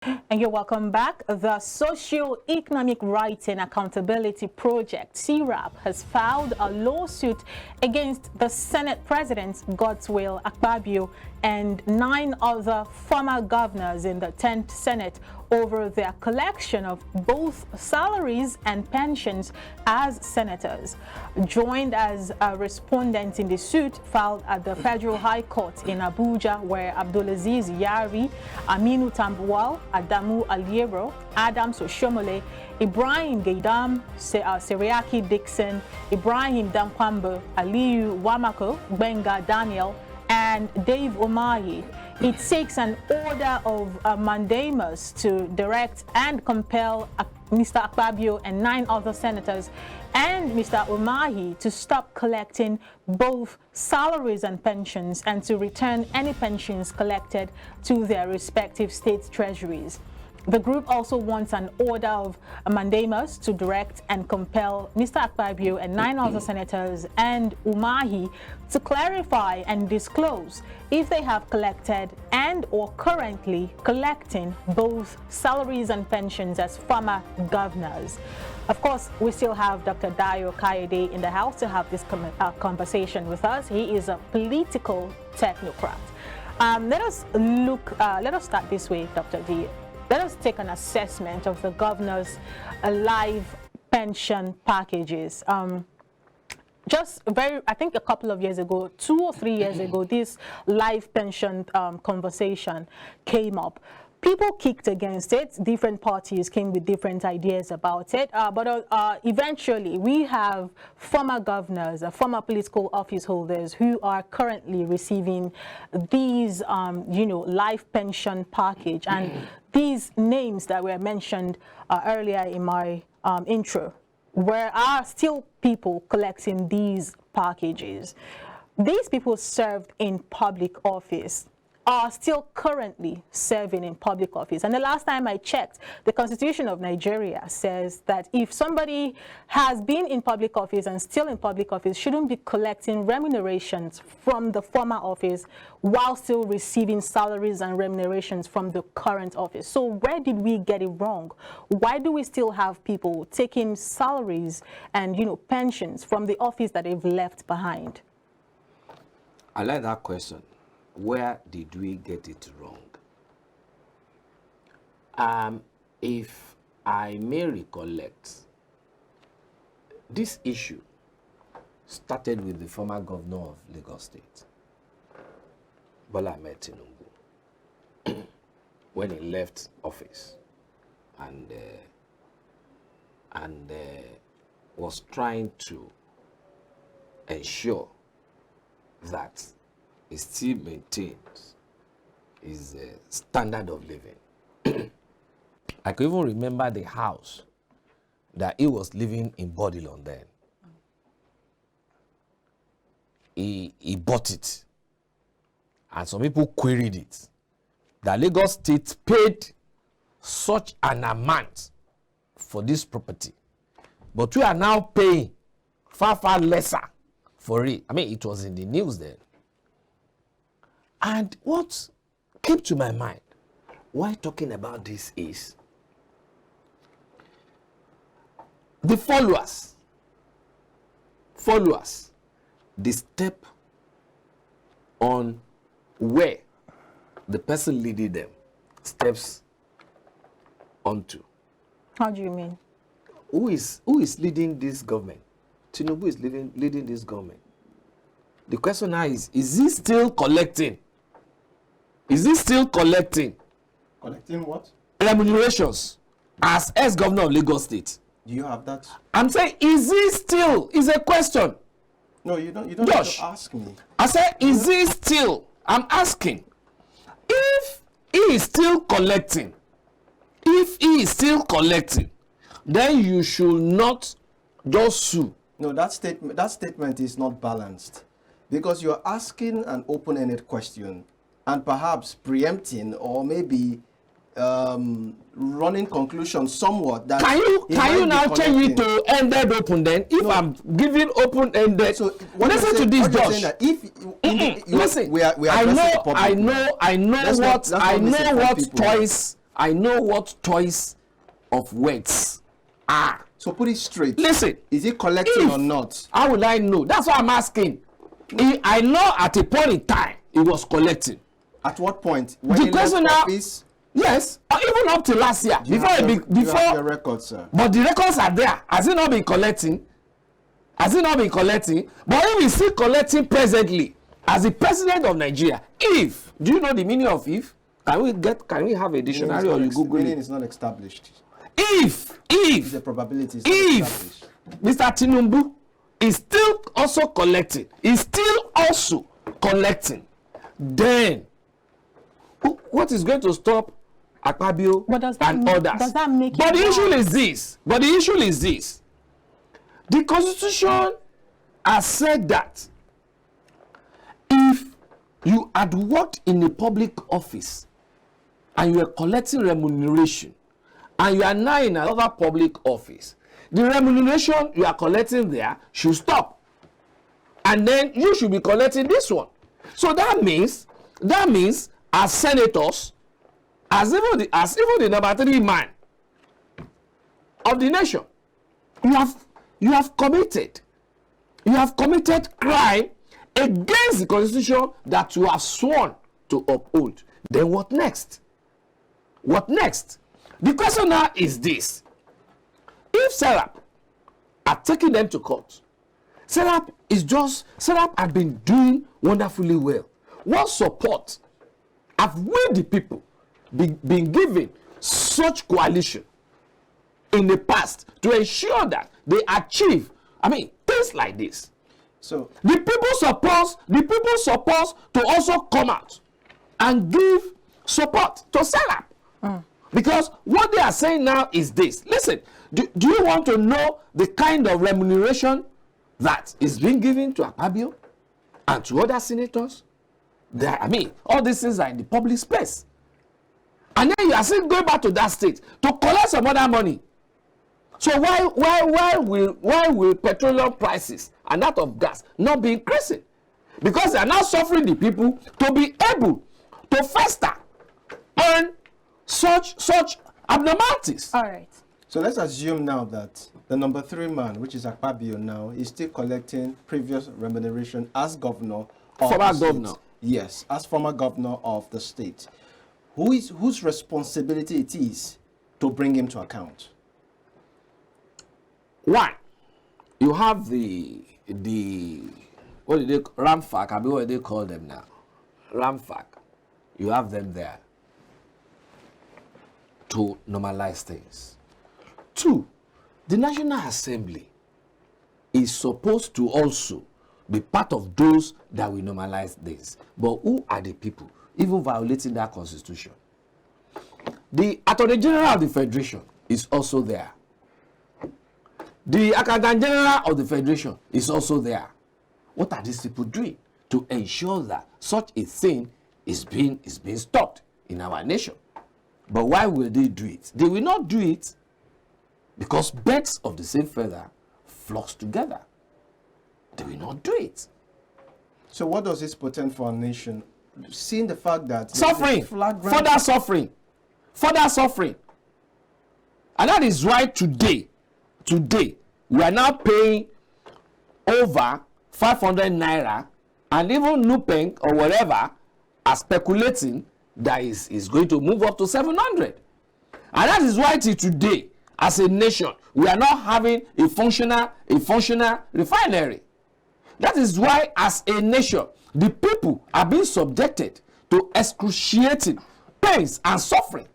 And you're welcome back. The Socio-Economic Rights and Accountability Project, CRAP, has filed a lawsuit against the Senate President, Godswill Akpabio, and 9 other former governors in the 10th Senate over their collection of both salaries and pensions as senators. Joined as respondents in the suit filed at the Federal High Court in Abuja, where Abdulaziz Yari, Aminu Tambuwal, Adamu Aliero, Adam Soshomole, Ibrahim Gaidam, Seriaki Dixon, Ibrahim Damkwambe, Aliyu Wamako, Benga Daniel, and Dave Umahi. It seeks an order of mandamus to direct and compel Mr. Akpabio and 9 other senators and Mr. Umahi to stop collecting both salaries and pensions and to return any pensions collected to their respective state treasuries. The group also wants an order of mandamus to direct and compel Mr. Akpabio and 9 other senators and Umahi to clarify and disclose if they have collected and or currently collecting both salaries and pensions as former governors. Of course, we still have Dr. Dayo Kayode in the house to have this conversation with us. He is a political technocrat. Let us start this way, Dr. D. Let us take an assessment of the governor's live pension packages. I think a couple of years ago, 2 or 3 years ago, this live pension conversation came up. People kicked against it. Different parties came with different ideas about it. But eventually, we have former governors, former political office holders who are currently receiving these, life pension package. And these names that were mentioned earlier in my intro, where are still people collecting these packages. These people served in public office, are still currently serving in public office. And the last time I checked, the Constitution of Nigeria says that if somebody has been in public office and still in public office, shouldn't be collecting remunerations from the former office while still receiving salaries and remunerations from the current office. So where did we get it wrong? Why do we still have people taking salaries and pensions from the office that they've left behind? I like that question. Where did we get it wrong? If I may recollect, this issue started with the former governor of Lagos State, Bola Ahmed Tinubu, when he left office and was trying to ensure that he still maintains his standard of living. I can even remember the house that he was living in Bodilon then. He bought it. And some people queried it. That Lagos State paid such an amount for this property. But we are now paying far, far lesser for it. I mean, it was in the news then. And what came to my mind, why talking about this is, the followers, the step on where the person leading them steps onto. How do you mean? Who is leading this government? Tinubu is leading this government. The question now is he still collecting? Is he still collecting? Collecting what? Remunerations as ex-governor of Lagos State. Do you have that? I'm saying, is he still? Is a question. No, you don't Josh, have to ask me. I said, is he still? I'm asking. If he is still collecting, then you should not just sue. No, that statement is not balanced. Because you're asking an open-ended question and perhaps preempting or maybe running conclusions somewhat that can you now change it to ended open then? If no. I'm giving open ended, so listen to this, Josh. That if listen, we are I know what choice I know what choice of words are. So put it straight. Listen. Is he collecting or not? How will I know? That's what I'm asking. I know at a point in time he was collecting. At what point? When The he left question now, office? yes, or even up to last year. You have your records, sir. But the records are there. Has he not been collecting? Has he not been collecting? But if he's still collecting presently as the president of Nigeria, if, do you know the meaning of if? Can we have a dictionary or you Google meaning it? is not established. If The probability is not established. Mr. Tinubu is still also collecting, then what is going to stop Akpabio and others? Does that make But it the issue wrong? is this. The Constitution has said that if you had worked in a public office and you are collecting remuneration and you are now in another public office, the remuneration you are collecting there should stop. And then you should be collecting this one. So that means as senators, as even the number 3 man of the nation, you have committed crime against the Constitution that you have sworn to uphold. Then what next? What next? The question now is this. If SERAP are taking them to court, SERAP had been doing wonderfully well. What support have we the people been given such coalition in the past to ensure that they achieve, things like this? So the people supposed to also come out and give support to SERAP. Because what they are saying now is this. Listen, do you want to know the kind of remuneration that is being given to Akpabio and to other senators? All these things are in the public space. And then you are still going back to that state to collect some other money. So why will petroleum prices and that of gas not be increasing? Because they are now suffering the people to be able to fester on such abnormalities. All right. So let's assume now that the number 3 man, which is Akpabio now, is still collecting previous remuneration as governor of Former the state. governor. Yes, as former governor of the state. Whose responsibility it is to bring him to account? One, you have the what do they Ramfak? What do they call them now? Ramfak. You have them there to normalize things. 2, the National Assembly is supposed to also be part of those that will normalize this. But who are the people even violating that constitution? The Attorney General of the Federation is also there. The Accountant General of the Federation is also there. What are these people doing to ensure that such a thing is being stopped in our nation? But why will they do it? They will not do it because birds of the same feather flock together. They will not do it. So what does this portend for our nation? Seeing the fact that Suffering, further suffering. And that is why today, we are now paying over 500 naira, and even Nupeng or whatever are speculating that is going to move up to 700. And that is why till today, as a nation, we are not having a functional refinery. That is why, as a nation, the people are being subjected to excruciating pains and suffering